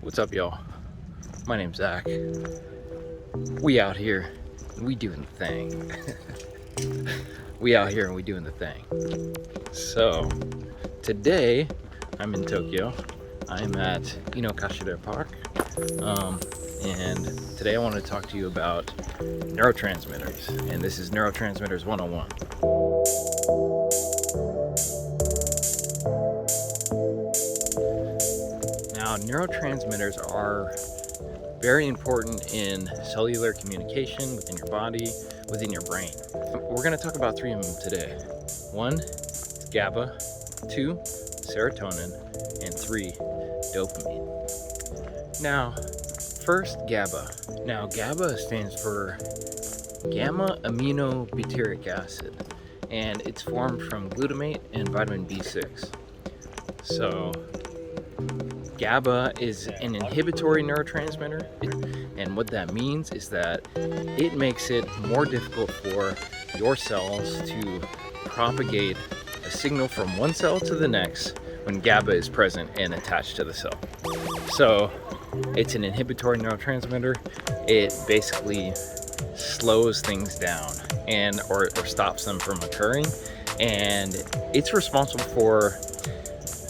What's up, y'all? My name's Zach. We out here and we doing the thing. We out here and we doing the thing. So today I'm in Tokyo. I'm at Inhibitory Park. And today I want to talk to you about neurotransmitters. And this is Neurotransmitters 101. Now, neurotransmitters are very important in cellular communication within your body, within your brain. We're going to talk about three of them today. One is GABA, two, serotonin, and three, dopamine. Now, first, GABA. Now, GABA stands for gamma aminobutyric acid, and it's formed from glutamate and vitamin B6. So, GABA is an inhibitory neurotransmitter, and what that means is that it makes it more difficult for your cells to propagate a signal from one cell to the next when GABA is present and attached to the cell. So it's an inhibitory neurotransmitter. It basically slows things down and or stops them from occurring, and it's responsible for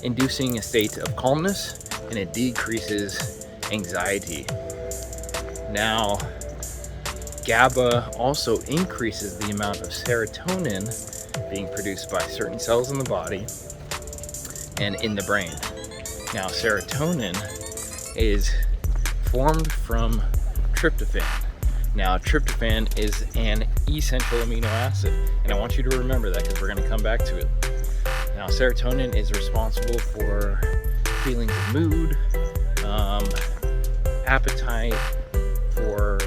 inducing a state of calmness, and it decreases anxiety. Now, GABA also increases the amount of serotonin being produced by certain cells in the body and in the brain. Now, serotonin is formed from tryptophan. Now, tryptophan is an essential amino acid, and I want you to remember that because we're going to come back to it. Now, serotonin is responsible for feelings of mood, appetite, for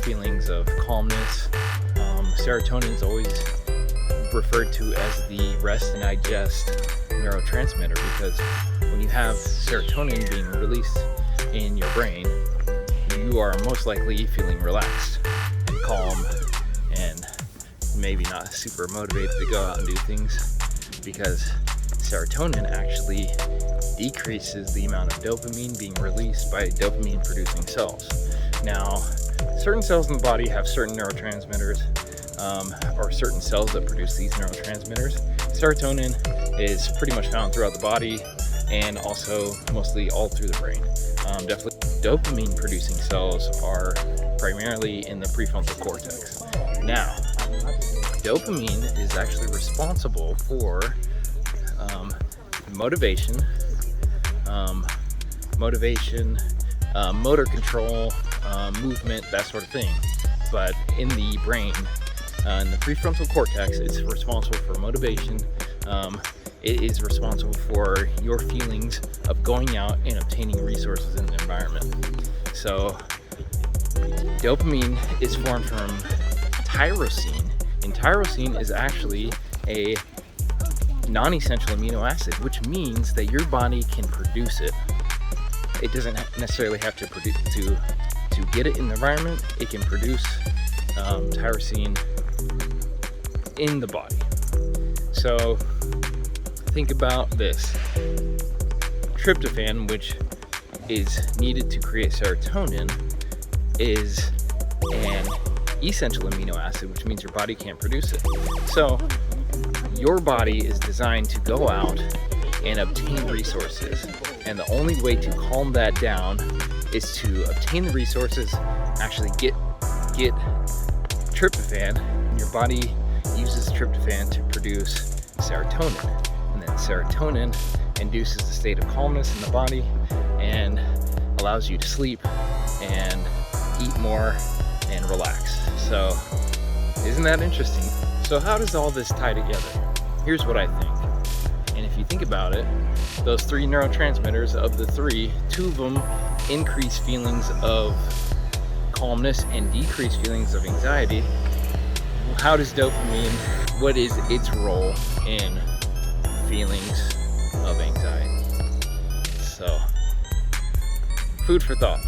feelings of calmness. Serotonin is always referred to as the rest and digest neurotransmitter because when you have serotonin being released in your brain, you are most likely feeling relaxed and calm and maybe not super motivated to go out and do things, because serotonin actually decreases the amount of dopamine being released by dopamine producing cells. Now, certain cells in the body have certain neurotransmitters, or certain cells that produce these neurotransmitters. Serotonin is pretty much found throughout the body and also mostly all through the brain. Definitely dopamine producing cells are primarily in the prefrontal cortex. Now, dopamine is actually responsible for motivation, motor control, movement, that sort of thing. But in the brain, in the prefrontal cortex, it's responsible for motivation. It is responsible for your feelings of going out and obtaining resources in the environment. So dopamine is formed from tyrosine, and tyrosine is actually a non-essential amino acid, which means that your body can produce it. It doesn't necessarily have to produce to get it in the environment. It can produce tyrosine in the body. So think about this. Tryptophan, which is needed to create serotonin, is an essential amino acid, which means your body can't produce it. So your body is designed to go out and obtain resources, and the only way to calm that down is to obtain the resources, actually get tryptophan, and your body uses tryptophan to produce serotonin, and then serotonin induces a state of calmness in the body and allows you to sleep and eat more and relax. So isn't that interesting? So how does all this tie together? Here's what I think. And if you think about it, those three neurotransmitters, of the three, two of them increase feelings of calmness and decrease feelings of anxiety. How does dopamine, what is its role in feelings of anxiety? So, food for thought.